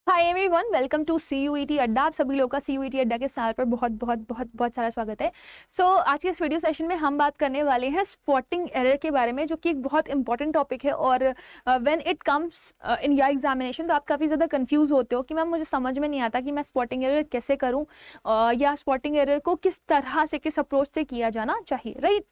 Hi everyone, welcome to CUET Adda. आप सभी लोगों का CUET अड्डा के चैनल पर बहुत बहुत बहुत बहुत सारा स्वागत है। आज के इस वीडियो सेशन में हम बात करने वाले हैं स्पॉटिंग एरर के बारे में, जो कि एक बहुत इंपॉर्टेंट टॉपिक है। और when it comes in your examination, तो आप काफ़ी ज़्यादा कंफ्यूज होते हो कि मैम मुझे समझ में नहीं आता कि मैं स्पॉटिंग एरर कैसे करूँ, या स्पॉटिंग एरर को किस तरह से, किस अप्रोच से किया जाना चाहिए, राइट।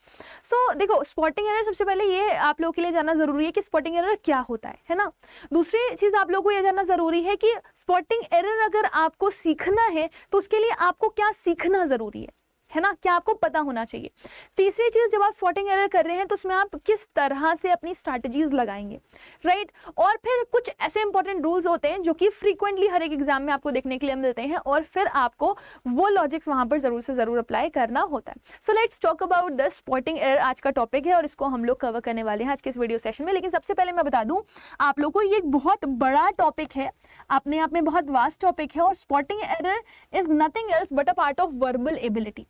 देखो, स्पॉटिंग एरर सबसे पहले ये आप लोगों के लिए जानना ज़रूरी है कि स्पॉटिंग एरर क्या होता है ना। दूसरी चीज़ आप लोगों को यह जानना ज़रूरी है कि स्पॉटिंग एरर अगर आपको सीखना है तो उसके लिए आपको क्या सीखना जरूरी है ना, क्या आपको पता होना चाहिए। तीसरी चीज, जब आप स्पॉटिंग एरर कर रहे हैं तो उसमें आप किस तरह से अपनी स्ट्रैटेजीज लगाएंगे, राइट। और फिर कुछ ऐसे इंपॉर्टेंट रूल्स होते हैं जो कि फ्रीक्वेंटली हर एक एग्जाम में आपको देखने के लिए मिलते हैं, और फिर आपको वो लॉजिक्स वहां पर जरूर से जरूर अप्लाई करना होता है। So let's talk about the spotting error. आज का टॉपिक है और इसको हम लोग कवर करने वाले हैं आज के इस वीडियो सेशन में। लेकिन सबसे पहले मैं बता दूं आप लोगों को, ये एक बहुत बड़ा टॉपिक है, अपने आप में बहुत वास्ट टॉपिक है। और spotting error is nothing else but a part of verbal ability,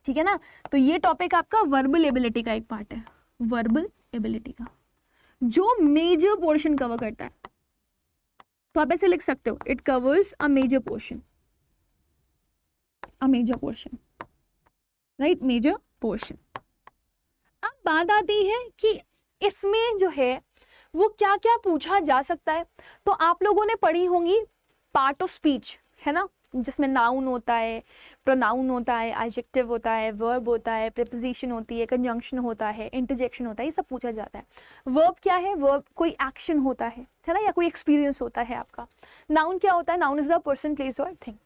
ठीक है ना। तो ये टॉपिक आपका वर्बल एबिलिटी का एक पार्ट है, वर्बल एबिलिटी का, जो मेजर पोर्शन कवर करता है। तो आप ऐसे लिख सकते हो, it covers a major portion, a major portion, right, major portion. अब बात आती है कि इसमें जो है वो क्या क्या पूछा जा सकता है। तो आप लोगों ने पढ़ी होंगी पार्ट ऑफ स्पीच, है ना, जिसमें नाउन होता है, प्रोनाउन होता है, एडजेक्टिव होता है, वर्ब होता है, प्रीपोजिशन होती है, कंजंक्शन होता है, इंटरजेक्शन होता है, ये सब पूछा जाता है। वर्ब क्या है? वर्ब कोई एक्शन होता है ना, या कोई एक्सपीरियंस होता है आपका। नाउन क्या होता है? Noun is the person, place और थिंग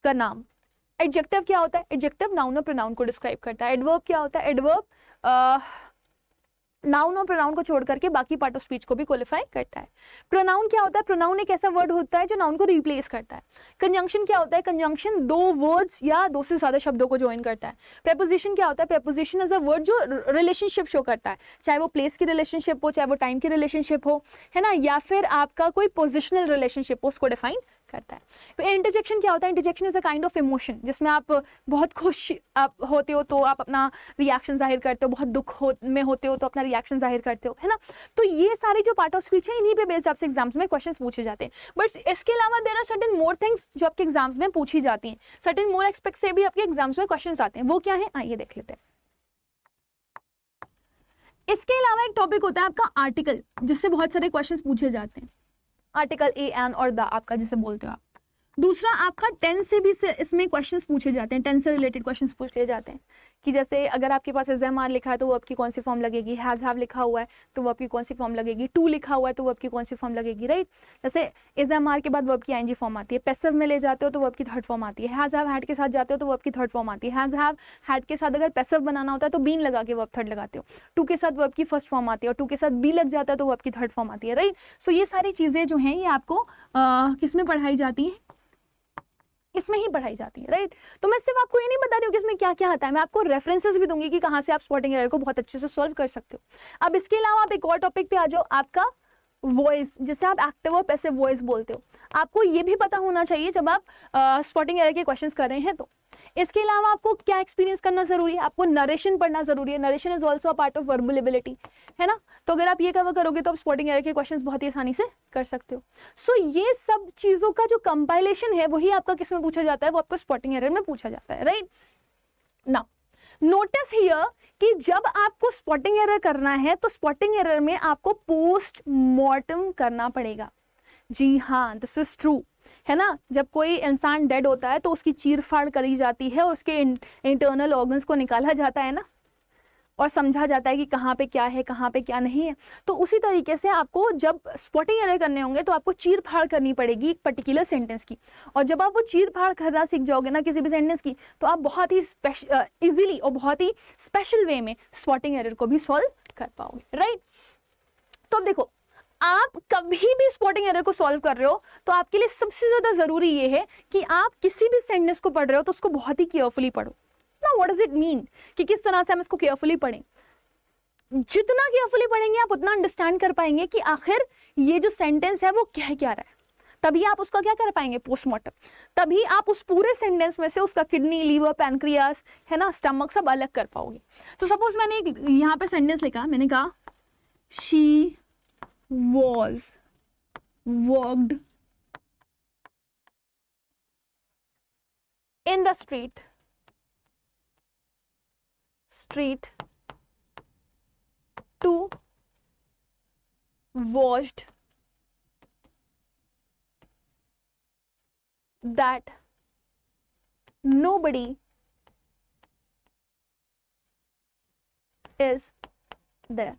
का नाम। एडजेक्टिव क्या होता है? एडजेक्टिव नाउन और प्रोनाउन को डिस्क्राइब करता है। एडवर्ब क्या होता है? एडवर्ब नाउन और प्रोनाउन को छोड़ करके बाकी पार्ट ऑफ स्पीच को भी क्वालिफाई करता है। प्रोनाउन क्या होता है? प्रोनाउन एक ऐसा वर्ड होता है जो नाउन को रिप्लेस करता है। कंजंक्शन क्या होता है? कंजंक्शन दो वर्ड्स या दो से ज्यादा शब्दों को ज्वाइन करता है। प्रेपोजिशन क्या होता है? प्रेपोजिशन इज अ वर्ड जो रिलेशनशिप शो करता है, चाहे वो प्लेस की रिलेशनशिप हो, चाहे वो टाइम की रिलेशनशिप हो, है ना, या फिर आपका कोई पोजिशनल रिलेशनशिप हो, उसको डिफाइन करता है। तो इंटरजेक्शन क्या होता है? Interjection is a kind of emotion, जिसमें आप बहुत खुश आप होते हो तो आप अपना रिएक्शन जाहिर करते हो, बहुत में होते हो तो अपना रिएक्शन जाहिर करते हो, है ना। तो ये सारी जो पार्ट ऑफ स्पीच है, इन्हीं पे बेस्ड आपसे एग्जाम्स में क्वेश्चंस पूछे जाते हैं। बट इसके अलावा there are certain more things जो आपके एग्जाम्स में पूछी जाती हैं, सर्टेन मोर एस्पेक्ट से भी आपके एग्जाम्स में क्वेश्चंस आते हैं। वो क्या है, आइए देख लेते हैं। इसके अलावा एक टॉपिक होता है आपका आर्टिकल, जिससे बहुत सारे क्वेश्चंस पूछे जाते हैं। आर्टिकल ए, एन और द आपका जिसे बोलते हो आप। दूसरा आपका टेंस से भी इसमें क्वेश्चंस पूछे जाते हैं, टेंस से रिलेटेड क्वेश्चंस पूछ लिए जाते हैं कि जैसे अगर आपके पास इज एम आर लिखा है तो वो आपकी कौन सी फॉर्म लगेगी, हैज हैव लिखा हुआ है तो वो आपकी कौन सी फॉर्म लगेगी, टू लिखा हुआ है तो वो आपकी कौन सी फॉर्म लगेगी, राइट। जैसे इज एम आर के बाद वो आपकी आईएनजी फॉर्म आती है, पैसिव में ले जाते हो तो वो आपकी थर्ड फॉर्म आती है, हैज हैव हैड के साथ जाते हो तो वो आपकी थर्ड फॉर्म आती है, हैज हैव हैड के साथ अगर पैसिव बनाना होता है तो बीन लगा के वो आप थर्ड लगाते हो, टू के साथ वो आपकी फर्स्ट फॉर्म आती है, और टू के साथ बी लग जाता है तो वो आपकी थर्ड फॉर्म आती है, राइट। सो ये सारी चीजें जो हैं ये आपको किसमें पढ़ाई जाती है? इसमें ही पढ़ाई जाती है, राइट। तो मैं सिर्फ आपको ये नहीं बता रही हूँ कि इसमें क्या क्या आता है, मैं आपको रेफरेंसेस भी दूंगी कि कहाँ से आप स्पॉटिंग एरर को बहुत अच्छे से सॉल्व कर सकते हो। अब इसके अलावा आप एक और टॉपिक पे आ जाओ, आपका वॉइस, जिसे आप एक्टिव और पैसिव वॉइस बोलते हो। आपको ये भी पता होना चाहिए जब आप स्पॉटिंग एरर के क्वेश्चंस कर रहे हैं तो। इसके अलावा आपको क्या एक्सपीरियंस करना जरूरी है? आपको नरेशन पढ़ना जरूरी है। Narration is also a part of verbal ability, है ना। तो अगर आप ये कवर करोगे तो आप स्पॉटिंग एरर के क्वेश्चंस बहुत ही आसानी से कर सकते हो। ये सब चीजों का जो कंपाइलेशन है वही आपका किस में पूछा जाता है? वो आपको स्पॉटिंग एरर में पूछा जाता है, राइट। नाउ नोटिस हियर कि जब आपको स्पॉटिंग एरर करना है तो स्पॉटिंग एरर में आपको पोस्ट मॉर्टम करना पड़ेगा। जी हाँ, दिस इज ट्रू, है ना। जब कोई इंसान डेड होता है तो उसकी चीर फाड़ करी जाती है और उसके इंटरनल ऑर्गन्स को निकाला जाता है ना, और समझा जाता है कि कहाँ पे क्या है, कहाँ पे क्या नहीं है। तो उसी तरीके से आपको जब स्पॉटिंग एरर करने होंगे तो आपको चीर फाड़ करनी पड़ेगी एक पर्टिकुलर सेंटेंस की। और जब आप वो चीर फाड़ करना सीख जाओगे ना किसी भी सेंटेंस की, तो आप बहुत ही इजीली और बहुत ही स्पेशल वे में स्पॉटिंग एरर को भी सॉल्व कर पाओगे, राइट। तो अब देखो, आप कभी भी स्पॉटिंग एरर को सॉल्व कर रहे हो तो आपके लिए सबसे ज्यादा जरूरी ये है कि आप किसी भी सेंटेंस को पढ़ रहे हो तो उसको बहुत ही केयरफुली पढ़ो ना। व्हाट डज इट मीन कि किस तरह से हम इसको केयरफुली पढ़ें? जितना केयरफुली पढ़ेंगे आप उतना अंडरस्टैंड कर पाएंगे कि आखिर ये जो सेंटेंस है वो कह क्या रहा है। तभी आप उसका क्या कर पाएंगे? पोस्टमार्टम। तभी आप उस पूरे सेंटेंस में से उसका किडनी, लीवर, पैनक्रियास, है ना, स्टमक सब अलग कर पाओगे। तो सपोज मैंने यहाँ पे सेंटेंस लिखा, मैंने कहा she was walked in the street, street, to, watched, that, nobody is there.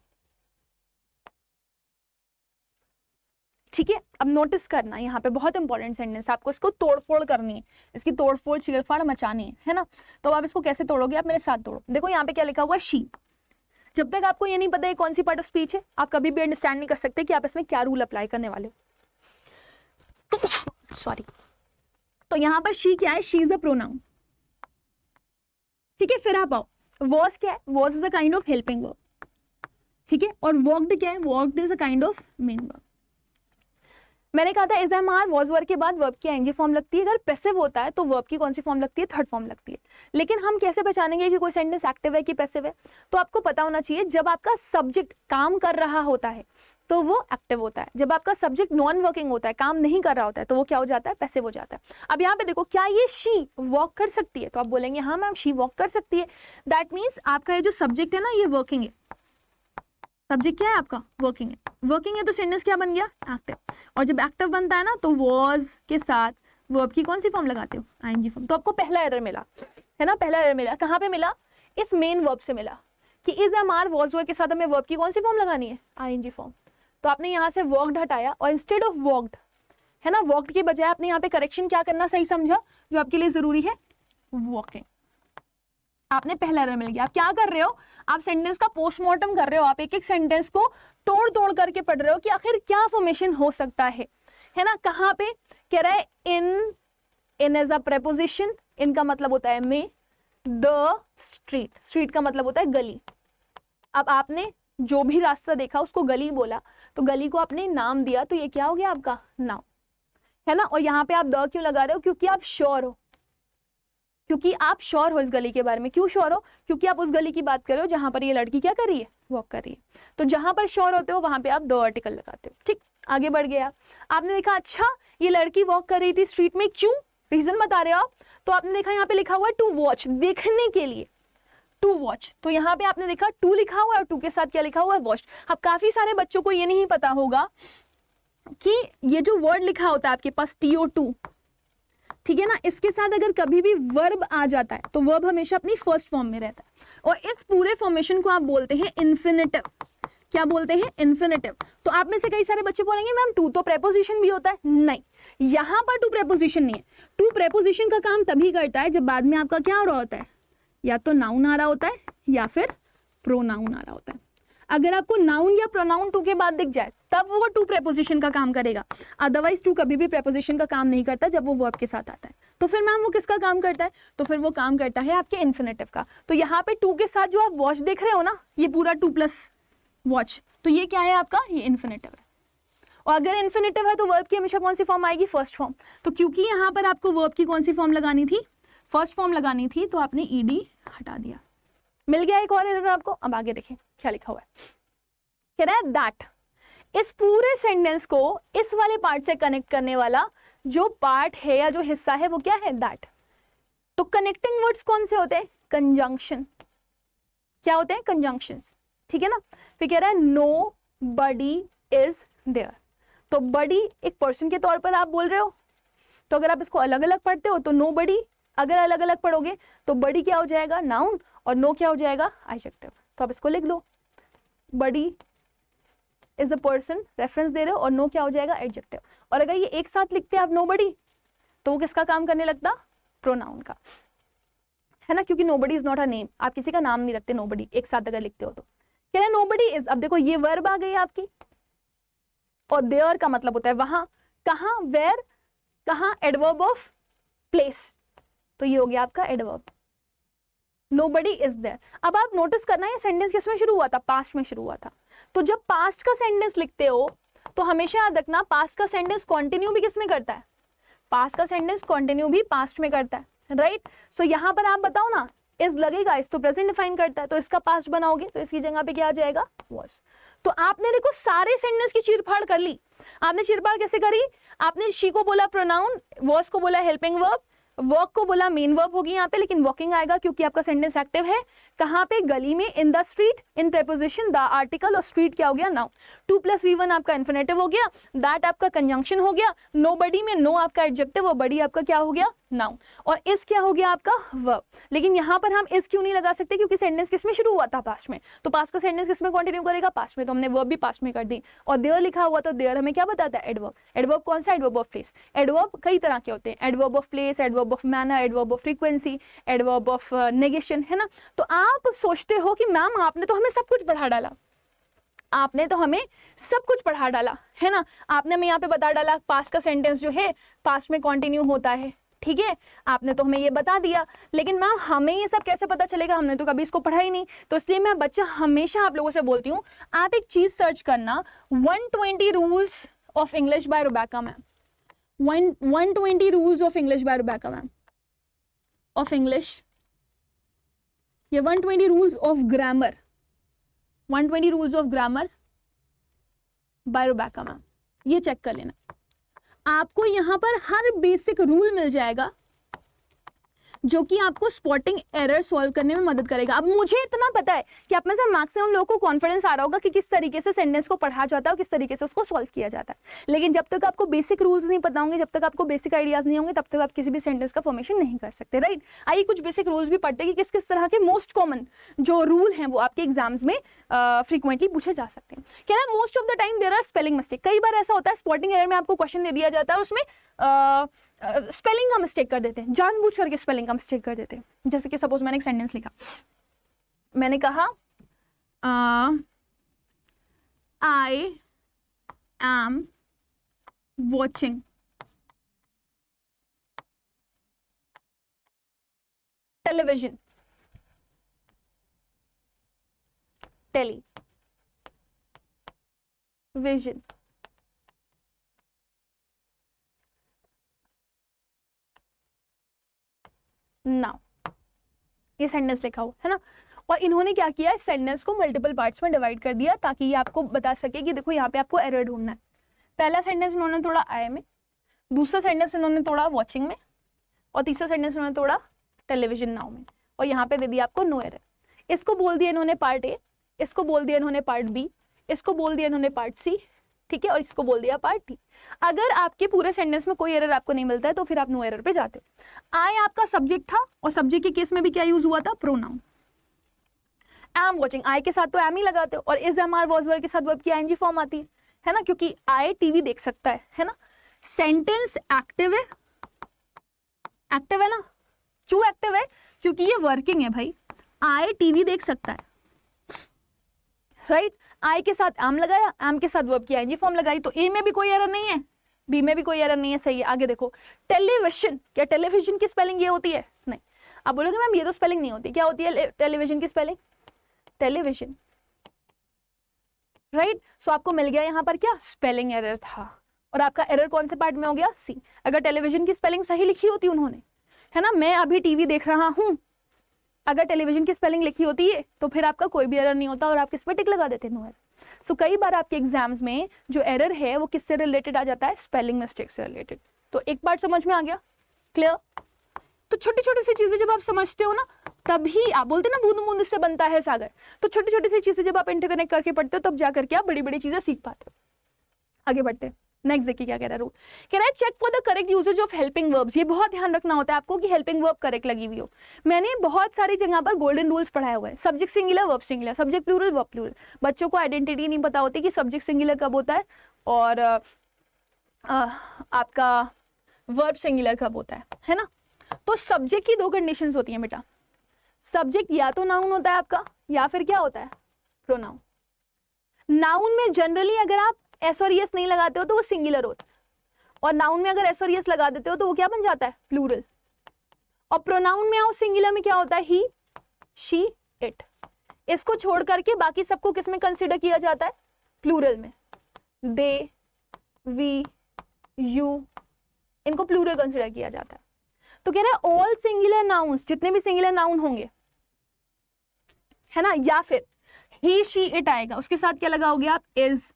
ठीक है, अब नोटिस करना यहाँ पे बहुत इंपॉर्टेंट सेंटेंस, आपको इसको तोड़फोड़ करनी है, इसकी तोड़फोड़ चीड़फाड़ मचानी है ना। तो आप इसको कैसे तोड़ोगे, आप मेरे साथ तोड़ो। देखो यहाँ पे क्या लिखा हुआ है, शी। जब तक आपको ये नहीं पता है कौन सी पार्ट ऑफ स्पीच है, आप कभी भी अंडरस्टैंड नहीं कर सकते कि आप इसमें क्या रूल अप्लाई करने वाले हो। सॉरी। तो यहाँ पर शी क्या है, शी इज अ प्रोनाउन, ठीक है। फिर आप आओ, वॉज क्या है, was is a kind of helping verb, ठीक है। और वॉक्ड क्या है, walked is a kind of main verb. मैंने कहा था is am are was verb के बाद वर्ब की आईएनजी फॉर्म लगती है। अगर पैसिव होता है तो वर्ब की कौन सी फॉर्म लगती है, थर्ड फॉर्म लगती है। लेकिन हम कैसे पहचानेंगे कि कोई सेंटेंस एक्टिव है कि पैसिव है, तो आपको पता होना चाहिए जब आपका सब्जेक्ट काम कर रहा होता है तो वो एक्टिव होता है, जब आपका सब्जेक्ट नॉन वर्किंग होता है, काम नहीं कर रहा होता है, तो वो क्या हो जाता है, पैसिव हो जाता है। अब यहाँ पे देखो, क्या ये शी वॉक कर सकती है, तो आप बोलेंगे हाँ मैम शी वॉक कर सकती है। दैट मीन्स आपका ये जो सब्जेक्ट है ना, ये वर्किंग है। सब्जेक्ट क्या है आपका, वर्किंग है। वर्किंग है तो सेंटेंस क्या बन गया, एक्टिव। और जब एक्टिव बनता है ना, तो वॉज के साथ वर्ब की कौन सी फॉर्म लगाते हो, आईएनजी फॉर्म। तो आपको पहला एरर मिला है ना, पहला एरर मिला कहाँ पे मिला, इस मेन वर्ब से मिला कि is am are was verb के साथ हमें वर्ब की कौन सी फॉर्म लगानी है, आईएनजी फॉर्म। तो आपने यहाँ से वॉक्ड हटाया और इंस्टेड ऑफ वॉक्ड है ना, वॉक्ड के बजाय आपने यहाँ पे करेक्शन क्या करना सही समझा, जो आपके लिए जरूरी है, वॉकिंग। आपने पहला एरर मिल गया। आप क्या कर रहे हो, आप सेंटेंस का पोस्टमार्टम कर रहे हो, आप एक एक सेंटेंस को तोड़ तोड़ करके पढ़ रहे हो कि आखिर क्या फॉर्मेशन हो सकता है ना। कहाँ पे कह रहा है, इन, इन एज अ प्रेपोजिशन, इनका मतलब होता है में, द स्ट्रीट, स्ट्रीट का मतलब होता है गली। अब आपने जो भी रास्ता देखा उसको गली बोला, तो गली को आपने नाम दिया, तो ये क्या हो गया आपका नाउन है ना। और यहाँ पे आप द क्यों लगा रहे हो, क्योंकि आप श्योर हो, क्योंकि आप श्योर हो इस गली के बारे में। क्यों श्योर हो, क्योंकि आप उस गली की बात कर रहे हो जहां पर ये लड़की क्या कर रही है, वॉक कर रही है। तो जहां पर श्योर होते हो वहां पे आप दो आर्टिकल लगाते हो। ठीक, आगे बढ़ गया। आपने देखा अच्छा ये लड़की वॉक कर रही थी स्ट्रीट में, क्यों, रीजन बता रहे हो आप। तो आपने देखा यहाँ पे लिखा हुआ है टू वॉच, देखने के लिए, टू वॉच। तो यहाँ पे आपने देखा टू लिखा हुआ है और टू के साथ क्या लिखा हुआ है, वॉच। अब काफी सारे बच्चों को ये नहीं पता होगा कि ये जो वर्ड लिखा होता है आपके पास TO2, ठीक है ना, इसके साथ अगर कभी भी वर्ब आ जाता है तो वर्ब हमेशा अपनी फर्स्ट फॉर्म में रहता है। और इस पूरे फॉर्मेशन को आप बोलते हैं इन्फिनेटिव। क्या बोलते हैं, इन्फिनेटिव। तो आप में से कई सारे बच्चे बोलेंगे मैम टू तो प्रेपोजिशन भी होता है। नहीं, यहां पर टू प्रेपोजिशन नहीं है। टू प्रेपोजिशन का काम तभी करता है जब बाद में आपका क्या हो रहा होता है, या तो नाउन आ रहा होता है या फिर प्रोनाउन आ रहा होता है। अगर आपको नाउन या प्रोनाउन टू के बाद दिख जाए तब वो टू प्रेपोजिशन का काम करेगा, अदरवाइज टू कभी भी प्रेपोजिशन का काम नहीं करता जब वो वर्ब के साथ आता है। तो फिर मैम वो किसका काम करता है, तो फिर वो काम करता है आपके इन्फिनेटिव का। तो यहाँ पे टू के साथ जो आप वॉच देख रहे हो ना, ये पूरा टू प्लस वॉच, तो ये क्या है आपका, ये इन्फिनेटिव है। और अगर इन्फिनेटिव है तो वर्ब की हमेशा कौन सी फॉर्म आएगी, फर्स्ट फॉर्म। तो क्योंकि यहाँ पर आपको वर्ब की कौन सी फॉर्म लगानी थी, फर्स्ट फॉर्म लगानी थी, तो आपने ईडी हटा दिया। मिल गया एक और एरर आपको। अब आगे देखें क्या लिखा हुआ है, कह रहा है दैट। इस पूरे सेंटेंस को इस वाले पार्ट से कनेक्ट करने वाला जो पार्ट है या जो हिस्सा है वो क्या है, दैट। तो कनेक्टिंग वर्ड्स कौन से होते हैं, कंजंक्शन। क्या होते हैं, कंजंक्शंस, ठीक है ना। फिर कह रहा है नो बडी इज देयर। तो बडी एक पर्सन के तौर पर आप बोल रहे हो, तो अगर आप इसको अलग अलग पढ़ते हो तो नो बडी, अगर अलग अलग पढ़ोगे तो बडी क्या हो जाएगा, नाउन, और नो क्या हो जाएगा, एडजेक्टिव। तो आप इसको लिख दो, buddy is a person, reference दे रहे हो, और नो क्या हो जाएगा, एडजेक्टिव। और अगर ये एक साथ लिखते हैं आप नोबडी, तो वो किसका काम करने लगता, प्रोनाउन का, है ना, क्योंकि nobody is not a name, आप किसी का नाम नहीं रखते नोबडी, एक साथ अगर लिखते हो तो। कह रहे हैं नोबडी इज, अब देखो ये वर्ब आ गई आपकी, और देयर का मतलब होता है वहां, कहां, वेयर, कहां, एडवर्ब ऑफ प्लेस, तो ये हो गया आपका एडवर्ब, नोबडी इज देयर। अब आप नोटिस करना ये सेंटेंस किसमें शुरू हुआ था, पास्ट में शुरू हुआ था। तो जब पास्ट का सेंटेंस लिखते हो तो हमेशा याद रखना पास्ट का सेंटेंस कंटिन्यू भी किसमें करता है, पास्ट का सेंटेंस कंटिन्यू भी पास्ट में करता है, राइट। सो यहाँ पर आप बताओ ना, इज लगेगा, इस तो प्रेजेंट डिफाइन करता है, तो इसका पास्ट बनाओगे तो इसकी जगह पे क्या आ जाएगा, वॉज। तो आपने देखो सारे सेंटेंस की चीरफाड़ कर ली। आपने चीरफाड़ कैसे करी, आपने शी को बोला प्रोनाउन, वॉज को बोला हेल्पिंग वर्ब, वॉक को बोला मेन वर्ब होगी यहाँ पे, लेकिन वॉकिंग आएगा क्योंकि आपका सेंटेंस एक्टिव है। कहाँ पे? गली में, in the street, in preposition the article, और स्ट्रीट क्या हो गया? नाउन। 2 + V1 आपका इन्फिनेटिव हो गया, दैट आपका कंजंक्शन हो गया, नोबडी में नो आपका एडजेक्टिव और बडी आपका क्या हो गया? नाउन। और इस क्या हो गया आपका? वर्ब। लेकिन यहाँ पर हम इस क्यों नहीं लगा सकते? क्योंकि सेंटेंस किस में शुरू हुआ था? पास्ट में। तो पास्ट का सेंटेंस किस में कंटिन्यू करेगा? पास्ट में। तो हमने वर्ब भी पास्ट में कर दी। और देयर लिखा हुआ तो देयर हमें क्या बताता है? एडवर्ब। एडवर्ब कौन सा? Adverb of place. एडवर्ब कई तरह के होते हैं, adverb of place, adverb of manner, adverb of frequency, adverb of negation, है ना। तो आप सोचते हो कि मैम आपने तो हमें सब कुछ पढ़ा डाला, आपने तो हमें सब कुछ पढ़ा डाला, है ना। आपने हमें यहाँ पे बता डाला पास्ट का सेंटेंस जो है पास्ट में कंटिन्यू होता है, ठीक है, आपने तो हमें ये बता दिया, लेकिन मैम हमें ये सब कैसे पता चलेगा? हमने तो कभी इसको पढ़ा ही नहीं। तो इसलिए मैं बच्चा हमेशा आप लोगों से बोलती हूँ, आप एक चीज सर्च करना, 120 rules of English by Rubeka ma'am, 120 rules of English by Rubeka ma'am, of English, ये 120 rules of grammar, 120 rules of grammar by Rubeka ma'am, ये चेक कर लेना। आपको यहां पर हर बेसिक रूल मिल जाएगा जो कि आपको स्पॉटिंग एरर सॉल्व करने में मदद करेगा। अब मुझे इतना पता है कि आप में से मैक्सिमम लोगों को कॉन्फिडेंस आ रहा होगा कि किस तरीके से सेंटेंस को पढ़ा जाता है और किस तरीके से उसको सॉल्व किया जाता है, लेकिन जब तक आपको बेसिक रूल्स नहीं पता होंगे, जब तक आपको बेसिक आइडियाज नहीं होंगे, तब तक आप किसी भी सेंटेंस का फॉर्मेशन नहीं कर सकते, राइट। आइए कुछ बेसिक रूल्स भी पढ़ते हैं कि किस किस तरह के मोस्ट कॉमन जो रूल हैं वो आपके एग्जाम्स में फ्रीक्वेंटली पूछे जा सकते हैं। क्या है? Most of the time there are spelling mistake. कई बार ऐसा होता है स्पॉटिंग एरर में आपको क्वेश्चन दे दिया जाता है और उसमें स्पेलिंग का मिस्टेक कर देते हैं, जानबूझ करके स्पेलिंग का मिस्टेक कर देते हैं। जैसे कि सपोज मैंने एक सेंटेंस लिखा, मैंने कहा आई am watching television, television, now, ये सेंटेंस लिखा हुआ है ना। और इन्होंने क्या किया, इस सेंटेंस को मल्टीपल पार्ट्स में डिवाइड कर दिया ताकि ये आपको बता सके कि देखो यहाँ पे आपको एरर ढूंढना है। पहला सेंटेंस इन्होंने थोड़ा आई में, दूसरा सेंटेंस इन्होंने थोड़ा वॉचिंग में, और तीसरा सेंटेंस इन्होंने थोड़ा टेलीविजन नाउ में, और यहाँ पे दे दिया आपको नो एरर। इसको बोल दिया इन्होंने पार्ट ए, इसको बोल दिया इन्होंने पार्ट बी, इसको बोल दिया इन्होंने पार्ट सी, ठीक है, और इसको बोल दिया पार्ट डी। अगर आपके पूरे सेंटेंस में कोई एरर आपको नहीं मिलता है तो फिर आप नो एरर पे जाते हो। आई आपका सब्जेक्ट था और सब्जेक्ट के केस में भी क्या यूज हुआ था? Pronoun. I am watching, I के साथ तो एम ही लगाते हो, और is am are was were के साथ वर्ब की आईएनजी फॉर्म आती है ना, क्योंकि आई टीवी देख सकता है ना। सेंटेंस एक्टिव है, एक्टिव है ना। क्यों एक्टिव है? क्योंकि ये वर्किंग है भाई, आई टीवी देख सकता है, राइट। आई के साथ एम लगाया, एम के साथ वर्ब की आईएनजी फॉर्म लगाई, तो ए में भी कोई एरर नहीं है, बी में भी कोई एरर नहीं है, सही है। आगे देखो, टेलीविजन, क्या टेलीविजन की स्पेलिंग ये होती है? नहीं। अब बोलोगे मैम ये तो स्पेलिंग नहीं होती, क्या होती है टेलीविजन की स्पेलिंग? Television, right. सो आपको मिल गया यहाँ पर क्या? स्पेलिंग एरर था, और आपका एरर कौन से पार्ट में हो गया? सी। अगर टेलीविजन की स्पेलिंग सही लिखी होती उन्होंने, है ना, मैं अभी टीवी देख रहा हूं, अगर टेलीविजन की स्पेलिंग लिखी होती है तो फिर आपका कोई भी एरर नहीं होता और आप किस पे टिक लगा देते? No error. सो कई बार आपके एग्जाम्स में जो एरर है वो किससे रिलेटेड आ जाता है? स्पेलिंग मिस्टेक से रिलेटेड। तो एक पार्ट समझ में आ गया, क्लियर। तो छोटी छोटी सी चीजें जब आप समझते हो ना, तभी आप बोलते ना बूंद बूंद से बनता है सागर। तो छोटी छोटी सी चीजें जब आप इंटरकनेक्ट करके पढ़ते हो तब जाकर के आप बड़ी बड़ी चीजें सीख पाते हो। आगे बढ़ते हैं, नेक्स्ट देखिए क्या कह रहा है रूल। कह रहा है check for the correct usage of helping verbs. ये बहुत ध्यान रखना होता है आपको कि हेल्पिंग वर्ब करेक्ट लगी हुई हो। मैंने बहुत सारी जगह पर गोल्डन रूल्स पढ़ाए हुए हैं, subject singular, verb singular, subject plural, verb plural. बच्चों को आइडेंटिटी नहीं पता होती कि सब्जेक्ट सिंगुलर कब होता है और आपका वर्ब सिंगुलर कब होता है ना। तो सब्जेक्ट की दो कंडीशंस होती हैं बेटा, सब्जेक्ट या तो नाउन होता है आपका या फिर क्या होता है? प्रोनाउन। नाउन में जनरली अगर आप एस और यस नहीं लगाते हो तो वो सिंगुलर होता है, और नाउन में अगर एस और यस लगा देते हो तो वो क्या बन जाता है? प्लूरल। और प्रोनाउन में आओ, सिंगुलर में क्या होता है? ही, शी, इट। इसको छोड़ करके बाकी सबको किस में कंसिडर किया जाता है? प्लूरल में। दे, वी, यू, इनको प्लूरल कंसिडर किया जाता है। तो कह रहा है ऑल सिंगुलर नाउन्स, जितने भी सिंगुलर नाउन होंगे, है ना, या फिर ही, शी, इट आएगा, उसके साथ क्या लगाओगे आप? Is,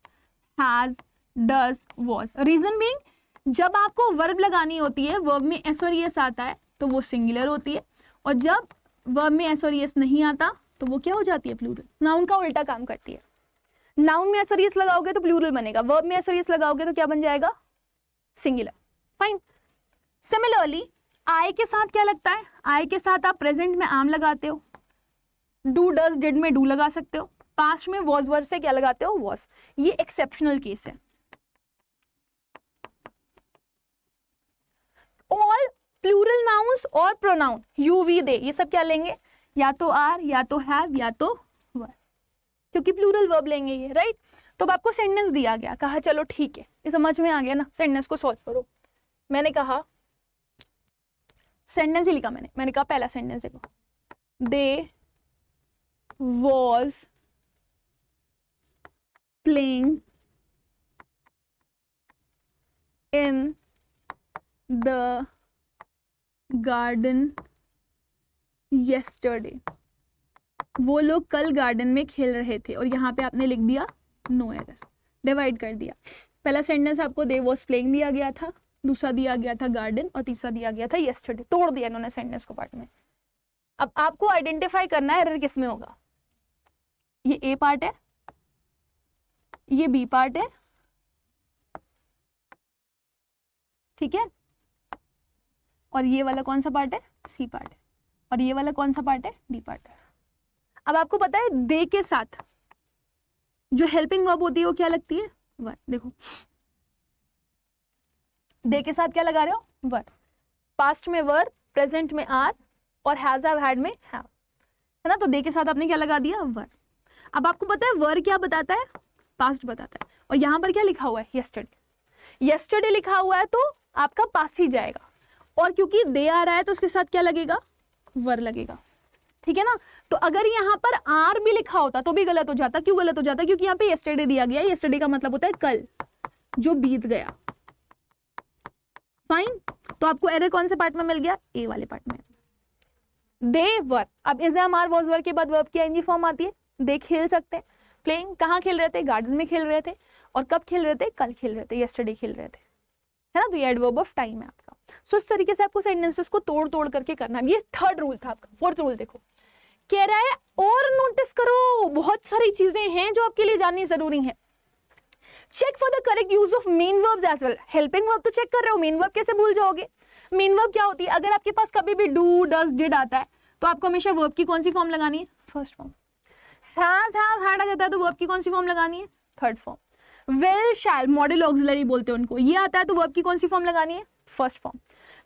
has, does, was. Reason being जब आपको वर्ब लगानी होती है, वर्ब में एस और यस आता है तो वो सिंगुलर होती है, और जब वर्ब में एस और एस नहीं आता तो वो क्या हो जाती है, प्लूरल। नाउन का उल्टा काम करती है, नाउन में एस और एस लगाओगे तो प्लूरल बनेगा, वर्ब में एस और एस लगाओगे तो क्या बन जाएगा, सिंगुलर। फाइन। सिमिलरली आई के साथ क्या लगता है, आई के साथ आप प्रेजेंट में आम लगाते हो, डू डज डिड में डू लगा सकते हो, पास्ट में वॉज वर से क्या लगाते हो, वॉज। ये एक्सेप्शनल केस है। ऑल प्लूरल नाउन्स और प्रोनाउन यू वी दे ये सब क्या लेंगे, या तो आर या तो हैव या तो वर, क्योंकि प्लूरल वर्ब लेंगे ये, राइट। तो अब आपको सेंटेंस दिया गया, कहा चलो ठीक है, ये समझ में आ गया ना, सेंटेंस को सॉल्व करो। मैंने कहा सेंटेंस ही लिखा मैंने कहा पहला सेंटेंस देखो, they was playing in the garden yesterday, वो लोग कल गार्डन में खेल रहे थे, और यहाँ पे आपने लिख दिया नो एरर, डिवाइड कर दिया। पहला सेंटेंस आपको दे वॉज प्लेइंग दिया गया था, दूसरा दिया गया था गार्डन, और तीसरा दिया गया था yesterday। तोड़ दिया इन्होंने सेंटेंस को पार्ट में। अब आपको आइडेंटिफाई करना है एरर किस में होगा, ये ए पार्ट है, ये बी पार्ट है, ठीक है, और ये वाला कौन सा पार्ट है, सी पार्ट है, और ये वाला कौन सा पार्ट है, डी पार्ट है। अब आपको पता है दे के साथ जो हेल्पिंग वर्ब होती है वो क्या लगती है, वर। देखो दे के साथ क्या लगा रहे हो, वर, पास्ट में वर, प्रेजेंट में आर, और हैज हैव हैड में हैव, है ना। तो दे के साथ आपने क्या लगा दिया, वर। अब आपको पता है वर क्या बताता है, पास्ट बताता है, और यहां पर क्या लिखा हुआ है, यस्टरडे। यस्टरडे लिखा हुआ है तो आपका पास्ट ही जाएगा, और क्योंकि दे आ रहा है तो उसके साथ क्या लगेगा, वर लगेगा, ठीक है ना। तो अगर यहाँ पर आर भी लिखा होता तो भी गलत हो जाता। क्यों गलत हो जाता, क्योंकि यहाँ पे यस्टरडे दिया गया, यस्टरडे का मतलब होता है कल जो बीत गया। फाइन। तो आपको एरर कौन से पार्ट में मिल गया, ए वाले पार्ट में। दे वर, अब is am are was were के बाद वर्ब की आईएनजी फॉर्म आती है। दे खेल सकते हैं, प्लेइंग, कहाँ खेल रहे थे, गार्डन में खेल रहे थे, और कब खेल रहे थे, कल खेल रहे थे, यस्टरडे खेल रहे थे, है ना। तो ये एडवर्ब ऑफ टाइम है आपका। सो इस तरीके से आपको सेंटेंसेस को तोड़ तोड़ करके करना है। ये थर्ड रूल था आपका। फोर्थ रूल देखो, कह रहा है और नोटिस करो, बहुत सारी चीजें हैं जो आपके लिए जाननी जरूरी है। Check for the correct use of main verbs as well. Helping verb तो चेक कर रहे हो, मेन वर्ब कैसे भूल जाओगे। मेन वर्ब क्या होती है, अगर आपके पास कभी भी डू डज डिड आता है तो आपको हमेशा वर्ब की कौन सी फॉर्म लगानी है, first form. Has have had आता है तो वर्ब की कौन सी फॉर्म लगानी है, third form. Will shell, model auxiliary बोलते हैं उनको, ये आता है तो वर्ब की कौन सी फॉर्म लगानी है, first form.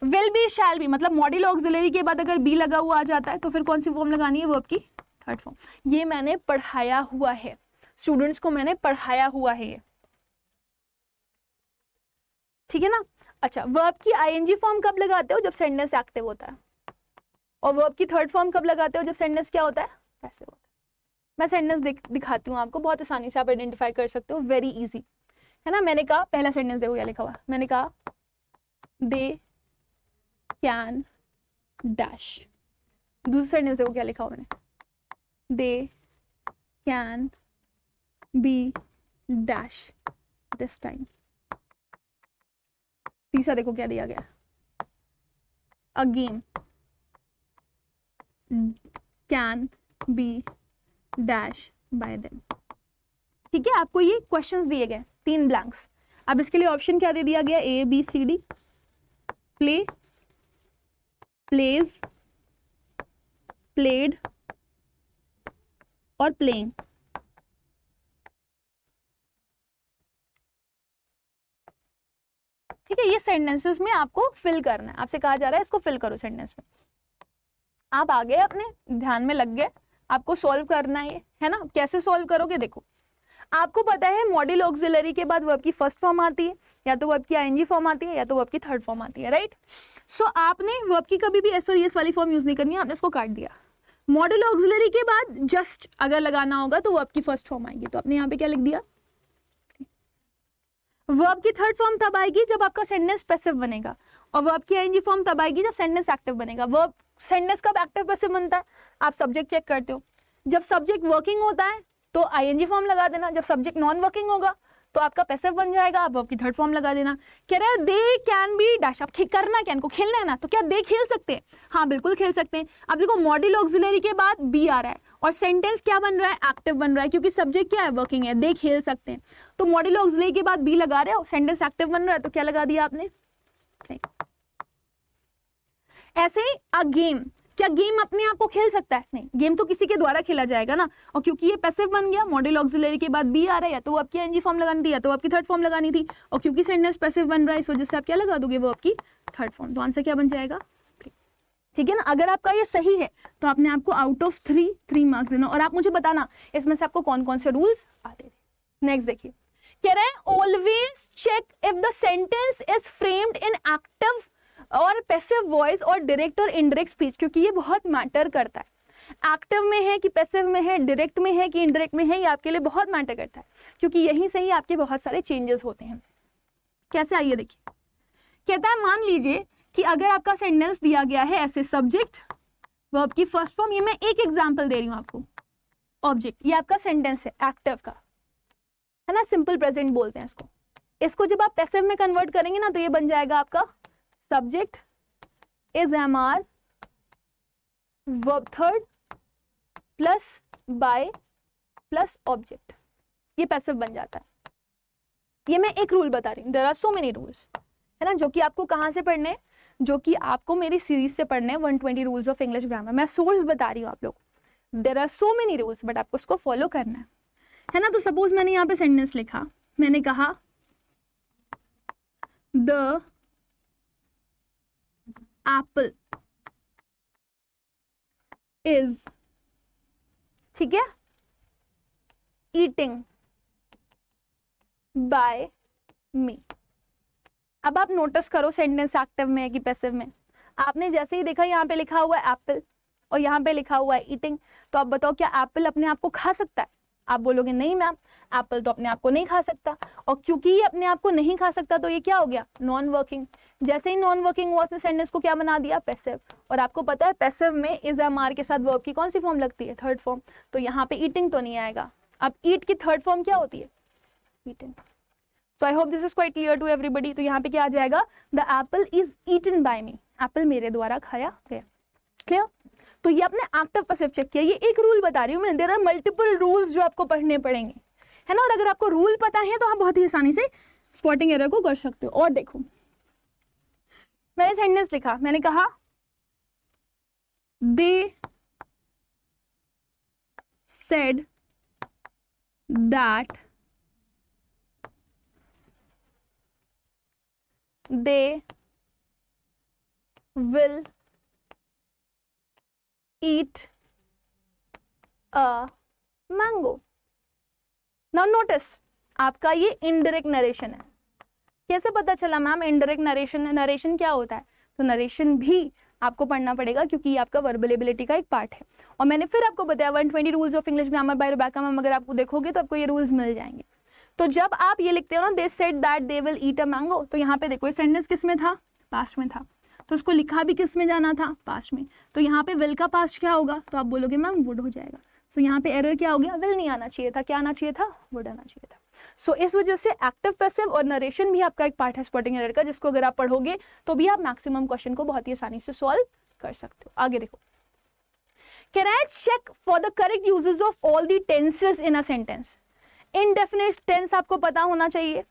Will be shall be, मतलब मॉडल ऑक्सिलरी के बाद अगर बी लगा हुआ आ जाता है तो फिर कौन सी फॉर्म लगानी है, वर्ब की थर्ड फॉर्म। ये मैंने पढ़ाया हुआ है, स्टूडेंट्स को मैंने पढ़ाया हुआ है ये, ठीक है ना। अच्छा, वर्ब की आईएनजी फॉर्म कब लगाते हो, जब सेंटेंस एक्टिव होता है, और वर्ब की थर्ड फॉर्म कब लगाते हो, जब सेंटेंस क्या होता है, पैसिव होता है। मैं सेंटेंस दिखाती हूँ आपको, बहुत आसानी से आप आइडेंटिफाई कर सकते हो, वेरी इजी, है ना। मैंने कहा पहला सेंटेंस देखो क्या लिखा हुआ है, मैंने कहा दे कैन डैश। दूसरा सेंटेंस देखो क्या लिखा हुआ मैंने, they can be dash this time. तीसरा देखो क्या दिया गया, again can be dash by them. ठीक है, आपको ये क्वेश्चंस दिए गए, 3 ब्लैंक्स। अब इसके लिए ऑप्शन क्या दे दिया गया, A B C D, play, plays, played और प्लेइंग। ठीक है, ये सेंटेंसेस में आपको फिल करना है, आपसे कहा जा रहा है इसको फिल करो सेंटेंस में। आप आ गए, अपने ध्यान में लग गए, आपको सॉल्व करना है ना। कैसे सॉल्व करोगे, देखो आपको पता है मॉडल ऑक्सिलरी के बाद वर्ब की फर्स्ट फॉर्म आती है, या तो वर्ब की आईएनजी फॉर्म आती है, या तो वर्ब की थर्ड फॉर्म आती है, राइट। सो आपने वर्ब की कभी भी एस और एस वाली फॉर्म यूज नहीं करनी है, आपने इसको काट दिया। मॉडल ऑक्सिलरी के बाद जस्ट अगर लगाना होगा तो वर्ब की फर्स्ट फॉर्म आएगी, तो आपने यहाँ पे क्या लिख दिया, वर्ब की थर्ड फॉर्म तब आएगी जब आपका सेंटेंस पैसिव बनेगा, और वर्ब की आईएनजी फॉर्म तब आएगी जब सेंटेंस एक्टिव बनेगा। वर्ब सेंटेंस कब एक्टिव पैसिव बनता है, आप सब्जेक्ट चेक करते हो, जब सब्जेक्ट वर्किंग होता है तो आईएनजी फॉर्म लगा देना, जब सब्जेक्ट नॉन वर्किंग होगा तो आपका पैसिव बन जाएगा, आप वर्ब की थर्ड फॉर्म लगा देना। कह रहा है दे कैन बी डैश, आप करना क्या, इनको खेलना है ना, तो क्या दे खेल सकते हैं? हाँ बिल्कुल खेल सकते हैं। अब देखो मॉड्यूल ऑक्सिलरी के बाद बी आ रहा है और सेंटेंस क्या बन रहा है, एक्टिव बन रहा है, क्योंकि सब्जेक्ट क्या है, वर्किंग है, दे खेल सकते हैं। तो मॉड्यूल ऑक्सिलरी के बाद बी लगा रहे हो, सेंटेंस एक्टिव बन रहा है, तो क्या लगा दिया आपने, नहीं। ऐसे ही अ गेम, क्या गेम अपने आप को खेल सकता है? नहीं, गेम तो किसी के द्वारा खेला जाएगा ना। और क्योंकि ये पैसिव बन गया, मॉड्यूल ऑक्सिलरी के बाद बी आ रहा है, या तो आपकी एनजी फॉर्म लगानी थी या तो आपकी थर्ड फॉर्म लगानी थी, और क्योंकि सेंटेंस पैसिव बन रहा है इस वजह से आप क्या लगा दोगे, वो आपकी थर्ड फॉर्म। तो आंसर क्या बन जाएगा, ठीक है ना। अगर आपका ये सही है तो आपने आपको आउट ऑफ 3 मार्क्स देना, और आप मुझे बताना इसमें से आपको कौन कौन से रूल्स आते थे। नेक्स्ट देखिए, कह रहा है always check if the sentence is framed in active और पैसिव वॉइस और डायरेक्ट और इनडायरेक्ट स्पीच, क्योंकि ये बहुत मैटर करता है। एक्टिव में है कि पैसिव में है, डायरेक्ट में है कि इनडायरेक्ट में है, ये आपके लिए बहुत मैटर करता है, क्योंकि यहीं से ही आपके बहुत सारे चेंजेस होते हैं। कैसे, आइए देखिए। कहता है मान लीजिए कि अगर आपका सेंटेंस दिया गया है ऐसे, सब्जेक्ट वर्ब की फर्स्ट फॉर्म, ये मैं एक एग्जांपल दे रही हूं आपको, ऑब्जेक्ट, ये आपका सेंटेंस है एक्टिव का, है ना, सिंपल प्रेजेंट बोलते हैं इसको। इसको जब आप पैसिव में कन्वर्ट करेंगे ना, तो ये बन जाएगा आपका subject is MR verb third plus by plus object, ये पैसिव बन जाता है। ये मैं एक रूल बता रही हूँ, there are so many rules, है ना, जो कि आपको कहाँ से पढ़ने हैं, जो कि आपको मेरी सीरीज से पढ़ने हैं, 120 रूल्स ऑफ इंग्लिश ग्रामर। मैं सोर्स बता रही हूँ आप लोग, there are so many rules, but आपको उसको फॉलो करना है ना। तो सपोज मैंने यहाँ पे सेंटेंस लिखा, मैंने कहा द एप्पल इज, ठीक है, ईटिंग बाय मी। अब आप नोटिस करो सेंटेंस एक्टिव में है कि पैसिव में। आपने जैसे ही देखा यहाँ पे लिखा हुआ है एप्पल और यहाँ पे लिखा हुआ है ईटिंग, तो आप बताओ क्या एप्पल अपने आप को खा सकता है? आप बोलोगे नहीं मैम, एप्पल तो अपने आप को नहीं खा सकता, और क्योंकि ये अपने आप को नहीं खा सकता तो ये क्या हो गया, नॉन वर्किंग। जैसे ही नॉन वर्किंग हुआ, उसने सेंटेंस को क्या बना दिया, पैसिव। और आपको पता है पैसिव में इज एमआर के साथ वर्ब की कौन सी फॉर्म लगती है, थर्ड फॉर्म। तो यहाँ पे ईटिंग तो नहीं आएगा। अब ईट की थर्ड फॉर्म क्या होती है, eating. So I hope this is quite clear to everybody. तो यहाँ पे क्या आ जाएगा, the apple is eaten by me, apple मेरे द्वारा खाया गया। क्लियर? तो ये आपने एक्टिव पैसिव चेक किया। ये एक रूल बता रही हूँ मैं, देयर आर मल्टीपल रूल्स जो आपको पढ़ने पड़ेंगे, है ना। और अगर आपको रूल पता है तो आप बहुत ही आसानी से स्पॉटिंग एरर को कर सकते हो। और देखो, मैंने सेंटेंस लिखा, मैंने कहा they said that they will eat a mango. Now notice, आपका ये इनडायरेक्ट नरेशन है। कैसे पता चला मैम इनडायरेक्ट नरेशन है? नरेशन क्या होता है? तो नरेशन भी आपको पढ़ना पड़ेगा, क्योंकि ये आपका वर्बल एबिलिटी का एक पार्ट है। और मैंने फिर आपको बताया 120 rules of English grammar bye Rebecca ma'am, अगर आपको देखोगे तो आपको ये रूल्स मिल जाएंगे। तो जब आप ये लिखते हो ना, they said that they will eat a mango, तो यहाँ पे देखो ये सेंटेंस किस में था, पास्ट में था, तो उसको लिखा भी किस में जाना था, पास्ट में। तो यहाँ पे विल का पास्ट क्या होगा, तो आप बोलोगे मैम वुड हो जाएगा। सो यहाँ पे एरर क्या हो गया, विल नहीं आना चाहिए था, क्या आना चाहिए था, वुड आना चाहिए था। सो इस वजह से एक्टिव पैसिव और नरेशन भी आपका एक पार्ट है स्पॉटिंग एरर का, जिसको अगर आप पढ़ोगे तो भी आप मैक्सिमम क्वेश्चन को बहुत ही आसानी से सॉल्व कर सकते हो। आगे देखो, can I check for the correct usages of all the tenses in a sentence. Indefinite tense आपको पता होना चाहिए,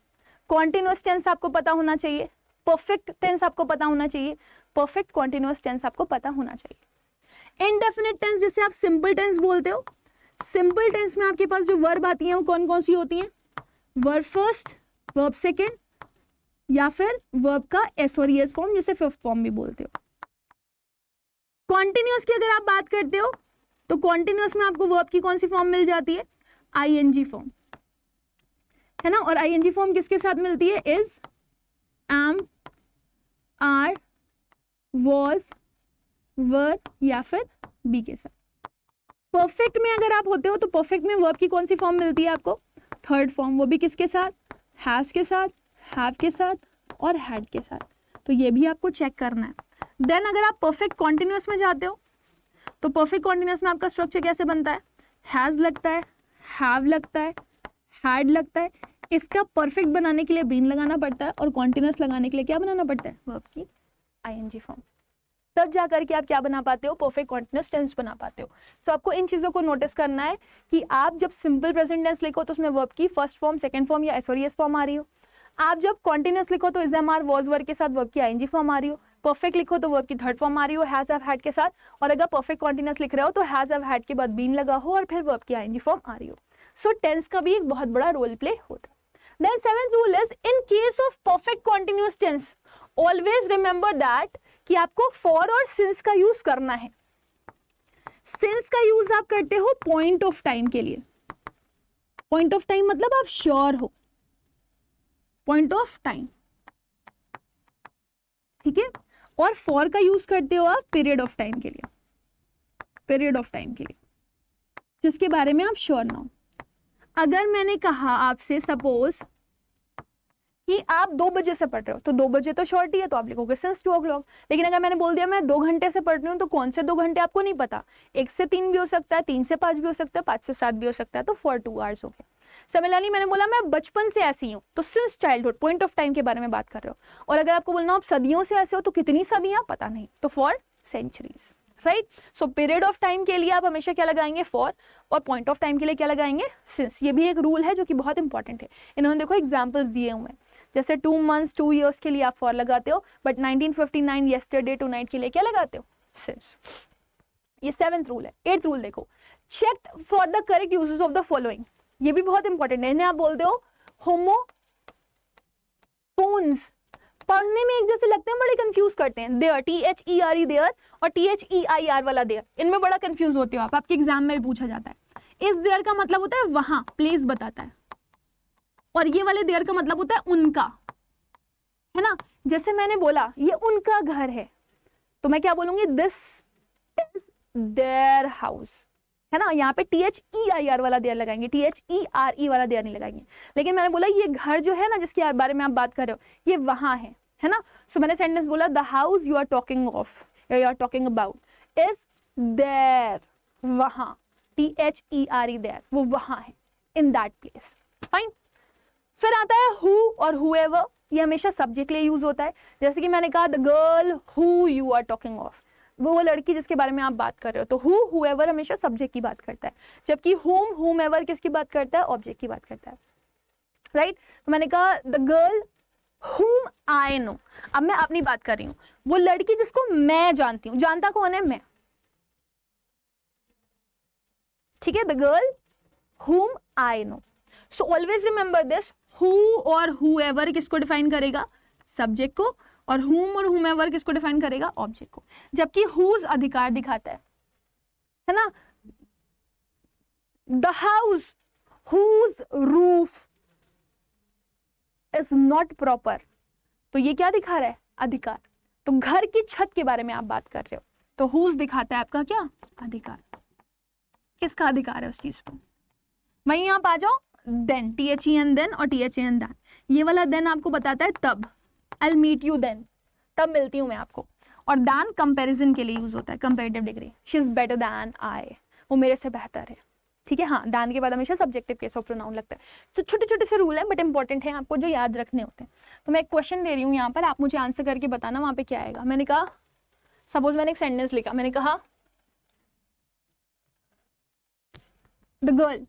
कॉन्टिन्यूअस टेंस आपको पता होना चाहिए, परफेक्ट टेंस आपको पता होना चाहिए, परफेक्ट कॉन्टिन्यूअस टेंस आपको पता होना चाहिए। इनडेफिनिट टेंस जिसे आप सिंपल टेंस बोलते हो, सिंपल टेंस में आपके पास जो वर्ब आती हैं वो कौन कौन सी होती हैं, वर्ब फर्स्ट, वर्ब सेकेंड, या फिर वर्ब का एस और ईएस फॉर्म, जिसे फिफ्थ फॉर्म भी बोलते हो। कॉन्टिन्यूअस की अगर आप बात करते हो तो कॉन्टिन्यूअस में आपको वर्ब की कौन सी फॉर्म मिल जाती है, आईएनजी फॉर्म, है ना। और आईएनजी फॉर्म किसके साथ मिलती है, इज, एम, आर, वॉज, वर, या फिर बी के साथ। परफेक्ट में अगर आप होते हो तो परफेक्ट में वर्ब की कौन सी फॉर्म मिलती है आपको, थर्ड फॉर्म, वो भी किसके साथ, हैज के साथ, हैव के साथ और हैड के साथ। तो ये भी आपको चेक करना है। देन अगर आप परफेक्ट कॉन्टिन्यूअस में जाते हो तो परफेक्ट कॉन्टिन्यूअस में आपका स्ट्रक्चर कैसे बनता है, हैज लगता है, हैव लगता है, हैड लगता है, इसका परफेक्ट बनाने के लिए बीन लगाना पड़ता है और कॉन्टिन्यूस लगाने के लिए क्या बनाना पड़ता है, वर्ब की आईएनजी फॉर्म। तब जाकर के आप क्या बना पाते हो, परफेक्ट कॉन्टिन्यूस टेंस बना पाते हो। सो आपको इन चीजों को नोटिस करना है कि आप जब सिंपल प्रेजेंट टेंस लिखो तो उसमें वर्ब की फर्स्ट फॉर्म, सेकंड फॉर्म या एस फॉर्म आ रही हो। आप जब कॉन्टिन्यूस लिखो तो is am are was verb के साथ वर्ब की आईएनजी फॉर्म आ रही हो। परफेक्ट लिखो तो वर्ब की थर्ड फॉर्म आ रही हो हैज हैव हैड के साथ, और अगर परफेक्ट कॉन्टिन्यूस लिख रहे हो तो हैज हैव हैड के बाद बीन लगा हो और फिर वर्ब की आईएनजी फॉर्म आ रही हो। सो टेंस का भी एक बहुत बड़ा रोल प्ले होता है। Then seventh rule is in case of perfect continuous tense always remember that कि आपको for और since का यूज करना है। since का यूज आप करते हो point of time के लिए। point of time मतलब आप sure हो, point of time, ठीक है। और for का यूज करते हो आप period of time के लिए, period of time के लिए जिसके बारे में आप श्योर ना हो। अगर मैंने कहा आपसे सपोज कि आप 2 बजे से पढ़ रहे हो तो 2 बजे तो शॉर्ट ही है तो आप लिखोगे सिंस 2 o'clock। लेकिन अगर मैंने बोल दिया मैं 2 घंटे से पढ़ रही हूँ तो कौन से 2 घंटे आपको नहीं पता, 1 से 3 भी हो सकता है, 3 से 5 भी हो सकता है, 5 से 7 भी हो सकता है, तो for 2 hours हो गया। सिमिलरली मैंने बोला मैं बचपन से ऐसी हूँ तो since childhood point of time के बारे में बात कर रहे हो। और अगर आपको बोलना आप सदियों से ऐसे हो तो कितनी सदियां पता नहीं, तो for centuries, right. So period of time के लिए आप हमेशा क्या लगाएंगे, फॉर, और पॉइंट ऑफ टाइम के लिए क्या लगाएंगे, सिंस। ये भी एक रूल है जो कि बहुत इंपॉर्टेंट है। इन्होंने देखो एग्जांपल्स दिए हुए हैं, जैसे 2 months 2 years के लिए आप फॉर लगाते हो, बट 1959 yesterday to night के लिए क्या लगाते हो, सिंस। ये 7th रूल है। 8th रूल देखो, check for the correct usages of the following. ये भी बहुत इंपॉर्टेंट है। इन्हें आप बोलते हो होमोफोन्स। पढ़ने में एक जैसे लगते हैं, बड़े कंफ्यूज करते हैं। देयर, THERE देयर और THEIR वाला देयर, इनमें बड़ा कंफ्यूज होते हो आप, आपके एग्जाम में भी पूछा जाता है। इस देयर का मतलब होता है वहां, प्लेस बताता है, और ये वाले देयर का मतलब होता है उनका, है ना। जैसे मैंने बोला ये उनका घर है तो मैं क्या बोलूंगी, दिस इज देयर हाउस, है ना। यहाँ पे THEIR वाला देयर लगाएंगे, THERE वाला देयर नहीं लगाएंगे। लेकिन मैंने बोला ये घर जो है ना जिसके बारे में आप बात कर रहे हो ये वहां है ना। सो मैंने सेंटेंस बोला the house you are talking of, you are talking about is there, वहां, THERE देयर, वो वहां है, इन दैट प्लेस, फाइन। फिर आता है हु और हुएवर। ये हमेशा सब्जेक्ट के लिए यूज होता है। जैसे कि मैंने कहा the girl who you are talking of, वो लड़की जिसके बारे में आप बात कर रहे हो, तो हु हुएवर हमेशा सब्जेक्ट की बात करता है, जबकि हुम हुमेवर किसकी बात करता है, ऑब्जेक्ट की बात करता है, राइट। तो मैंने कहा द गर्ल हुम आई नो, अब मैं अपनी बात कर रही हूँ, वो लड़की जिसको मैं जानती हूँ, जानता कौन है, मैं, ठीक है। द गर्ल हुम I know. So always remember this, who और हुएवर किसको डिफाइन करेगा, सब्जेक्ट को, और हुम और हुमेवर किसको डिफाइन करेगा, ऑब्जेक्ट को। जबकि हुज अधिकार दिखाता है ना। The house whose roof is not proper, तो ये क्या दिखा रहा है, अधिकार। तो घर की छत के बारे में आप बात कर रहे हो तो हुज दिखाता है आपका क्या, अधिकार। किसका अधिकार है उस चीज पर। वहीं आप आ जाओ देन, THEN देन और THAN दैन। ये वाला देन आपको बताता है तब, I'll meet you then, तब मिलती हूँ मैं आपको। और दैन कंपैरिजन के लिए यूज होता है, comparative degree, she is better than I, वो मेरे से बेहतर है, ठीक है। हाँ, दैन के बाद हमेशा सब्जेक्टिव केस ऑफ प्रोनाउन लगता है। तो छोटे छोटे से रूल हैं बट इंपॉर्टेंट है, आपको जो याद रखने होते हैं। तो मैं एक क्वेश्चन दे रही हूँ यहाँ पर, आप मुझे आंसर करके बताना वहां पे क्या आएगा। मैंने कहा सपोज मैंने एक सेंटेंस लिखा, मैंने कहा the girl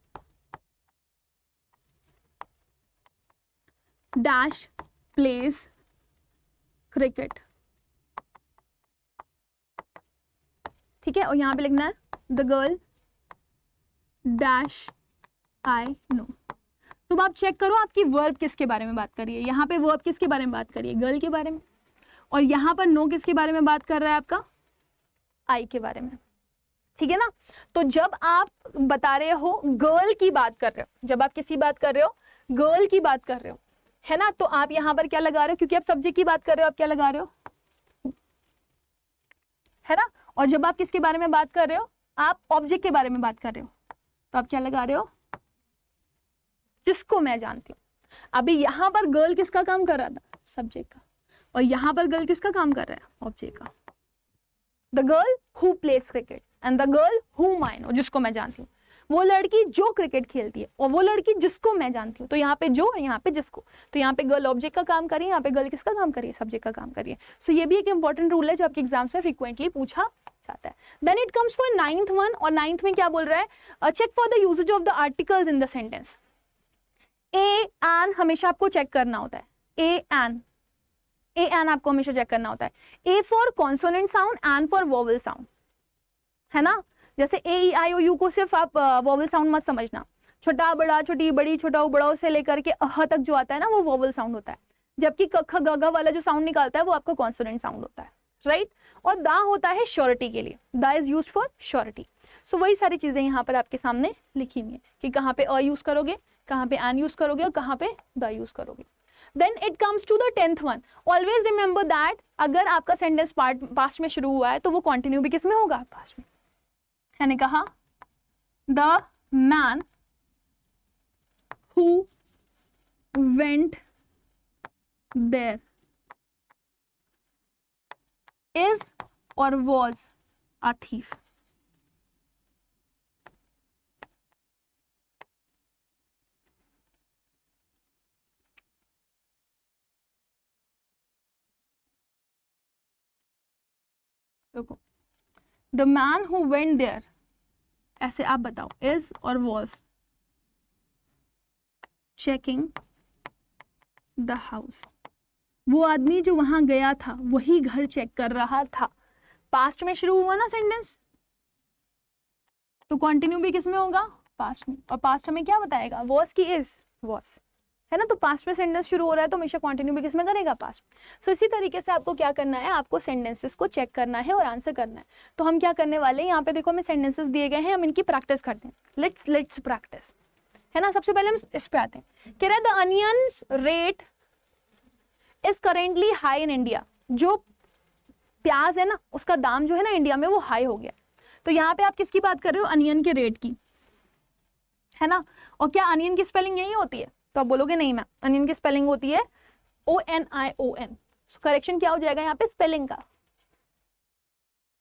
dash pledge cricket, ठीक है। और यहां पे लिखना है the girl dash I know. तो आप चेक करो आपकी वर्ब किसके बारे में बात कर रही है। यहाँ पे वर्ब किसके बारे में बात कर रही है, गर्ल के बारे में। और यहाँ पर नो किसके बारे में बात कर रहा है, आपका आई के बारे में, ठीक है ना। तो जब आप बता रहे हो गर्ल की बात कर रहे हो, जब आप किसी बात कर रहे हो, गर्ल की बात कर रहे हो, है ना, तो आप यहां पर क्या लगा रहे हो, क्योंकि आप सब्जेक्ट की बात कर रहे हो, आप क्या लगा रहे हो, है ना। और जब आप किसके बारे में बात कर रहे हो, आप ऑब्जेक्ट के बारे में बात कर रहे हो, तो आप क्या लगा रहे हो, जिसको मैं जानती हूँ। अभी यहां पर गर्ल किसका काम कर रहा था, सब्जेक्ट का, और यहां पर गर्ल किसका काम कर रहा है, ऑब्जेक्ट का। The girl who plays cricket and the girl हुम आई नो, जिसको मैं जानती हूँ। वो लड़की जो क्रिकेट खेलती है, और वो लड़की जिसको मैं जानती हूँ। तो यहाँ पे जो, यहाँ पे जिसको, तो यहाँ पे गर्ल ऑब्जेक्ट का काम करिए, यहाँ पे गर्ल किसका काम करिए, सब्जेक्ट का काम करिए। सो ये भी एक इंपॉर्टेंट रूल है जो आपके एग्जाम्स में फ्रीक्वेंटली पूछा जाता है। Then it comes for 9th one, और 9th में क्या बोल रहा है, check for the usages of the articles in the sentence. A an हमेशा आपको चेक करना होता है, ए एन आपको हमेशा चेक करना होता है। A for consonant sound, an for vowel sound, है ना। जैसे ए ई आई ओ यू को सिर्फ आप वोवेल साउंड मत समझना, छोटा बड़ा, छोटी बड़ी, छोटा बड़ा से लेकर के अह तक जो आता है ना वो वोवेल साउंड होता है, जबकि क ख ग घ वाला जो साउंड निकालता है वो आपका कॉन्सोनेंट साउंड होता है, राइट। और दा होता है श्योरिटी के लिए, दा इज यूज्ड फॉर श्योरिटी। सो वही सारी चीजें यहाँ पर आपके सामने लिखी हुई है कि कहाँ पे अ यूज करोगे, कहाँ पे एन यूज करोगे और कहाँ पे द यूज करोगे। Then it comes to the 10th one. Always remember that अगर आपका सेंटेंस पास्ट में शुरू हुआ है तो वो कंटिन्यू भी किस में होगा, पास्ट में। मैंने कहा the man who went there is और वॉज अ थीफ। देखो, the man who went there, ऐसे आप बताओ, इज और वॉज चेकिंग द हाउस। वो आदमी जो वहां गया था वही घर चेक कर रहा था। पास्ट में शुरू हुआ ना सेंटेंस, तो कंटिन्यू भी किस में होगा, पास्ट में। और पास्ट हमें क्या बताएगा, वॉज की इज, वॉज, है ना। तो पास्ट में सेंटेंस शुरू हो रहा है तो हमेशा कंटिन्यू भी किस में करेगा, पास्ट। सो इसी तरीके से आपको क्या करना है, आपको सेंटेंसेस को चेक करना है और आंसर करना है। तो हम क्या करने वाले हैं, यहाँ पे देखो हमें सेंटेंसेस दिए गए हैं, हम इनकी प्रैक्टिस करते हैं। लेट्स प्रैक्टिस, है ना। सबसे पहले हम इस पे आते हैं। कह रहा है the onions rate is currently high in India. जो प्याज है ना उसका दाम जो है ना इंडिया में वो हाई हो गया। तो यहाँ पे आप किसकी बात कर रहे हो, अनियन के रेट की, है ना। और क्या अनियन की स्पेलिंग यही होती है, तो आप बोलोगे नहीं मैम, अनियन की स्पेलिंग होती है ONION। करेक्शन क्या हो जाएगा यहाँ पे, स्पेलिंग का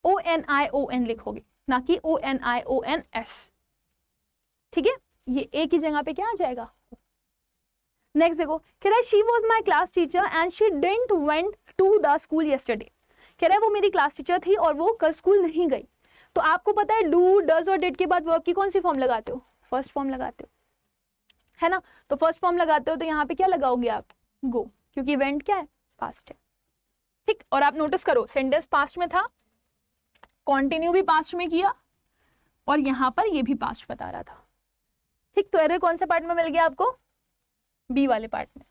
ONION लिखोगे, ना कि ONIONS, ठीक है। ये एक ही जगह पे क्या आ जाएगा। नेक्स्ट देखो, कह रहा है she was my class teacher and she didn't went to the school yesterday. कह रहा है वो मेरी क्लास टीचर थी और वो कल स्कूल नहीं गई। तो आपको पता है डू, डज और डिड के बाद वर्ब की कौन सी फॉर्म लगाते हो, फर्स्ट फॉर्म लगाते हो, है ना। तो फर्स्ट फॉर्म लगाते हो तो यहाँ पे क्या लगाओगे आप, गो, क्योंकि इवेंट क्या है, पास्ट है, ठीक। और आप नोटिस करो सेंटेंस पास्ट में था, कंटिन्यू भी पास्ट में किया, और यहाँ पर ये भी पास्ट बता रहा था, ठीक। तो एरर कौन से पार्ट में मिल गया आपको, बी वाले पार्ट में।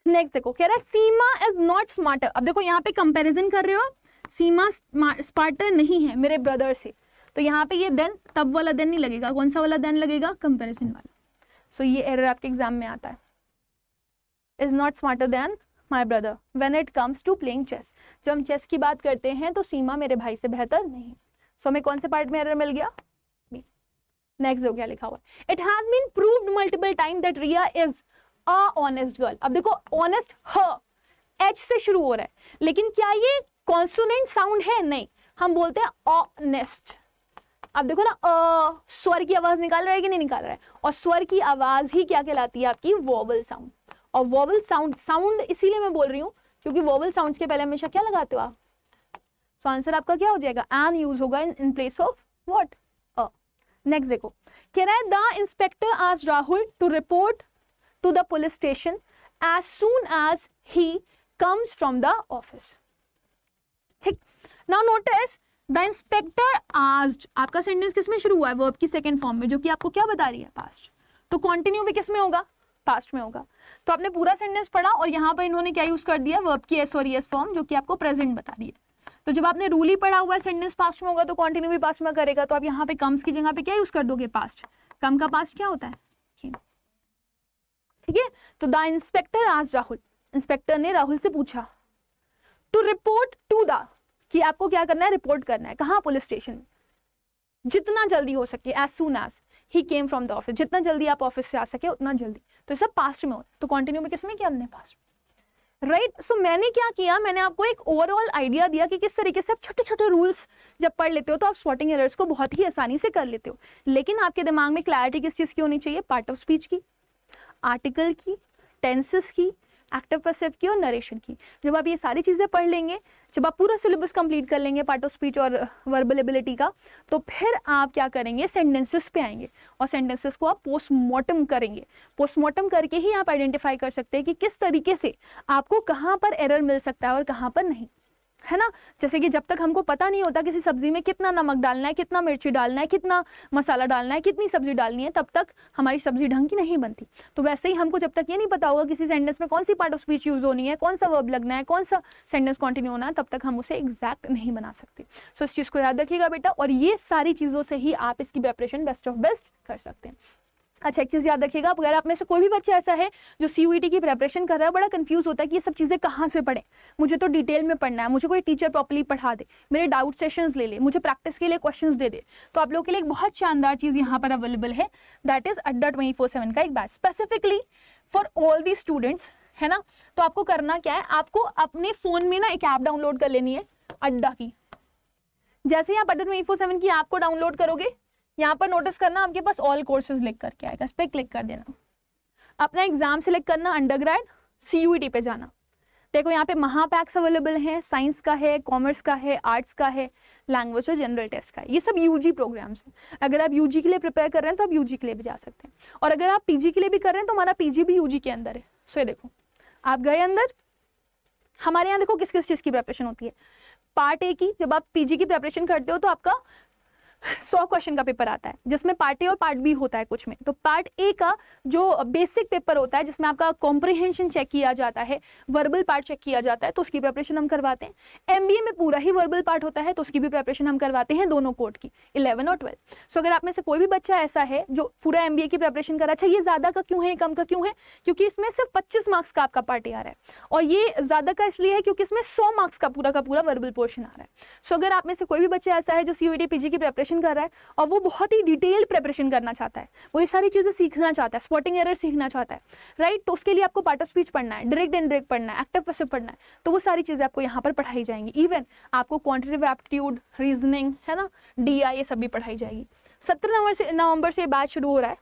नेक्स्ट देखो, कह रहा है सीमा इज नॉट स्मार्टर। अब देखो यहाँ पे कंपैरिजन कर रहे हो, सीमा स्मार्टर नहीं है मेरे ब्रदर से, तो यहाँ पे ये देन, तब वाला देन नहीं लगेगा, कौन सा वाला देन लगेगा, कंपैरिजन वाला। सो ये एरर आपके एग्जाम में आता है, is not smarter than my brother when it comes to playing chess. जब हम चेस की बात करते हैं तो सीमा मेरे भाई से बेहतर नहीं। सो हमें कौन से पार्ट में एरर मिल गया, बी। नेक्स्ट देखो क्या लिखा हुआ है, it has been proved multiple time that Ria is a honest girl. अब देखो ऑनेस्ट ह एच से शुरू हो रहा है, लेकिन क्या ये कॉन्सोनेंट साउंड है, नहीं, हम बोलते हैं ऑनेस्ट। अब देखो ना, स्वर की आवाज निकाल रहा है कि नहीं निकाल रहा है, और स्वर की आवाज ही क्या कहलाती है आपकी, वोवल साउंड। और वोवल साउंड इसीलिए मैं बोल रही हूँ क्योंकि वोवल साउंड्स के पहले हमेशा क्या लगाते हो आप, सो आंसर आपका क्या हो जाएगा, एन यूज होगा in place of what, uh. Next देखो, कह रहा है the inspector asked Rahul to report to the police station as soon as he comes from the office, ठीक। Now notice the inspector asked, आपका सेंटेंस किस में शुरू हुआ है, वर्ब की सेकंड फॉर्म में, जो कि आपको क्या बता रही है, पास्ट। तो कंटिन्यू भी किस में होगा, पास्ट में होगा। तो आपने पूरा सेंटेंस पढ़ा और यहाँ पर इन्होंने क्या यूज कर दिया, वर्ब की एस और एस फॉर्म, जो कि आपको प्रेजेंट बता रही है। तो जब आपने रूल ही पढ़ा हुआ है सेंटेंस पास्ट में होगा तो कंटिन्यू भी पास्ट में करेगा, तो आप यहाँ पे कम्स की जगह पे क्या यूज कर दोगे, पास्ट। कम का पास्ट क्या होता है, ठीक है। तो the inspector asked Rahul, inspector ने राहुल से पूछा, टू रिपोर्ट टू द, कि आपको क्या करना है, रिपोर्ट करना है, कहाँ, पुलिस स्टेशन में, जितना जल्दी हो सके, as soon as he came from the office, जितना जल्दी आप ऑफिस से आ सके उतना जल्दी। तो सब पास्ट में हो, तो कंटिन्यू में किसमें किया हमने, पास्ट। राइट। सो मैंने क्या किया, मैंने आपको एक ओवरऑल आइडिया दिया कि किस तरीके से आप छोटे छोटे रूल्स जब पढ़ लेते हो तो आप स्पॉटिंग एरर्स को बहुत ही आसानी से कर लेते हो। लेकिन आपके दिमाग में क्लैरिटी किस चीज़ की होनी चाहिए, पार्ट ऑफ स्पीच की, आर्टिकल की, टेंसेस की, एक्टिव पैसिव की और नरेशन की। जब आप ये सारी चीज़ें पढ़ लेंगे, जब आप पूरा सिलेबस कंप्लीट कर लेंगे पार्ट ऑफ स्पीच और वर्बल एबिलिटी का, तो फिर आप क्या करेंगे, सेंटेंसेस पे आएंगे और सेंटेंसेस को आप पोस्टमार्टम करेंगे। पोस्टमार्टम करके ही आप आइडेंटिफाई कर सकते हैं कि किस तरीके से आपको कहाँ पर एरर मिल सकता है और कहाँ पर नहीं, है ना। जैसे कि जब तक हमको पता नहीं होता किसी सब्जी में कितना नमक डालना है, कितना मिर्ची डालना है, कितना मसाला डालना है, कितनी सब्जी डालनी है, तब तक हमारी सब्जी ढंग की नहीं बनती। तो वैसे ही हमको जब तक ये नहीं पता होगा किसी सेंटेंस में कौन सी पार्ट ऑफ स्पीच यूज होनी है, कौन सा वर्ब लगना है, कौन सा सेंटेंस कंटिन्यू होना है, तब तक हम उसे एग्जैक्ट नहीं बना सकते। सो इस चीज़ को याद रखिएगा बेटा, और ये सारी चीज़ों से ही आप इसकी प्रिपरेशन बेस्ट ऑफ बेस्ट कर सकते हैं। अच्छा, एक चीज़ याद रखिएगा, अगर आप में से कोई भी बच्चा ऐसा है जो CUET की प्रिपरेशन कर रहा है, बड़ा कंफ्यूज होता है कि ये सब चीज़ें कहाँ से पढ़ें, मुझे तो डिटेल में पढ़ना है, मुझे कोई टीचर प्रॉपर्ली पढ़ा दे, मेरे डाउट सेशंस ले ले, मुझे प्रैक्टिस के लिए क्वेश्चंस दे दे, तो आप लोगों के लिए एक बहुत शानदार चीज़ यहाँ पर अवेलेबल है, दैट इज अड्डा 24/7 का एक batch specifically for all the students, है ना। तो आपको करना क्या है, आपको अपने फ़ोन में ना एक ऐप डाउनलोड कर लेनी है अड्डा की। जैसे ही आप अड्डा 24/7 की ऐप को डाउनलोड करोगे, यहाँ पर नोटिस करना आपके पास ऑल कोर्सेज लिख करके आएगा, इस पर क्लिक कर देना, अपना एग्जाम सेलेक्ट करना, अंडरग्रेड CUET पे जाना। देखो यहाँ पे महापैक्स अवेलेबल है, साइंस का है, कॉमर्स का है, आर्ट्स का है, लैंग्वेज और जनरल टेस्ट का है। ये सब UG प्रोग्राम्स हैं। अगर आप UG के लिए प्रिपेयर कर रहे हैं तो आप UG के लिए भी जा सकते हैं, और अगर आप PG के लिए भी कर रहे हैं तो हमारा PG भी UG के अंदर है। सो ये देखो, आप गए अंदर, हमारे यहाँ देखो किस किस चीज़ की प्रिपरेशन होती है। पार्ट ए की, जब आप PG की प्रिपरेशन करते हो तो आपका 100 क्वेश्चन का पेपर आता है, जिसमें पार्ट ए और पार्ट बी होता है कुछ में। तो पार्ट ए का जो बेसिक पेपर होता है, जिसमें आपका कॉम्प्रिहेंशन चेक किया जाता है, वर्बल पार्ट चेक किया जाता है, तो उसकी प्रिपरेशन हम करवाते हैं। MBA में पूरा ही वर्बल पार्ट होता है, तो उसकी भी प्रिपरेशन हम करवाते हैं, दोनों कोड की, 11 और 12। सो अगर आप में से कोई भी बच्चा ऐसा है जो पूरा MBA की प्रिपरेशन कर रहा है, अच्छा ये ज़्यादा का क्यों है, कम का क्यों है, क्योंकि इसमें सिर्फ 25 मार्क्स का आपका पार्ट ए आ रहा है, और ये ज़्यादा का इसलिए है क्योंकि इसमें 100 मार्क्स का पूरा वर्बल पोर्शन आ रहा है। सो अगर आप में से कोई भी बच्चा ऐसा है जो CUET PG की प्रिपरेशन कर रहा है और वो बहुत ही डिटेल प्रिपरेशन करना चाहता है, वो ये सारी चीज़ें सीखना चाहता है, स्पॉटिंग एरर सीखना चाहता है, राइट, तो उसके लिए आपको पार्ट ऑफ स्पीच पढ़ना है, डायरेक्ट इनडायरेक्ट पढ़ना है, एक्टिव पैसिव पढ़ना है, तो वो सारी चीज़ें आपको यहाँ पर पढ़ाई जाएंगी। इवन आपको क्वांटिटेटिव एप्टीट्यूड, रीजनिंग, है ना, DI, ये सब भी पढ़ाई जाएगी। 17 नवंबर से बैच शुरू हो रहा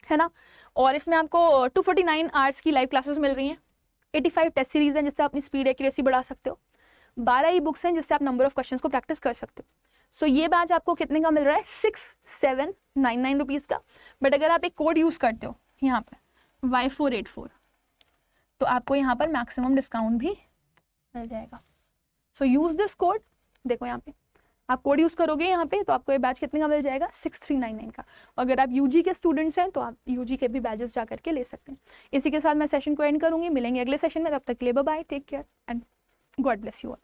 है ना, और इसमें आपको 249 आवर्स की लाइव क्लासेस मिल रही हैं, 85 टेस्ट सीरीज हैं जिससे आप अपनी स्पीड एक्यूरेसी बढ़ा सकते हो, 12 ई बुक्स हैं जिससे आप नंबर ऑफ क्वेश्चंस को प्रैक्टिस कर सकते हो। सो ये बैच आपको कितने का मिल रहा है, 6799 रुपीज़ का। बट अगर आप एक कोड यूज़ करते हो यहाँ पर Y484, तो आपको यहाँ पर मैक्सिमम डिस्काउंट भी मिल जाएगा। सो यूज़ दिस कोड, देखो यहाँ पे आप कोड यूज़ करोगे यहाँ पे, तो आपको ये बैच कितने का मिल जाएगा, 6399 का। अगर आप UG के स्टूडेंट्स हैं तो आप UG के भी बैचेस जा करके ले सकते हैं। इसी के साथ मैं सेशन को एंड करूँगी, मिलेंगे अगले सेशन में, तब तक के लिए bye bye, take care and God bless you all.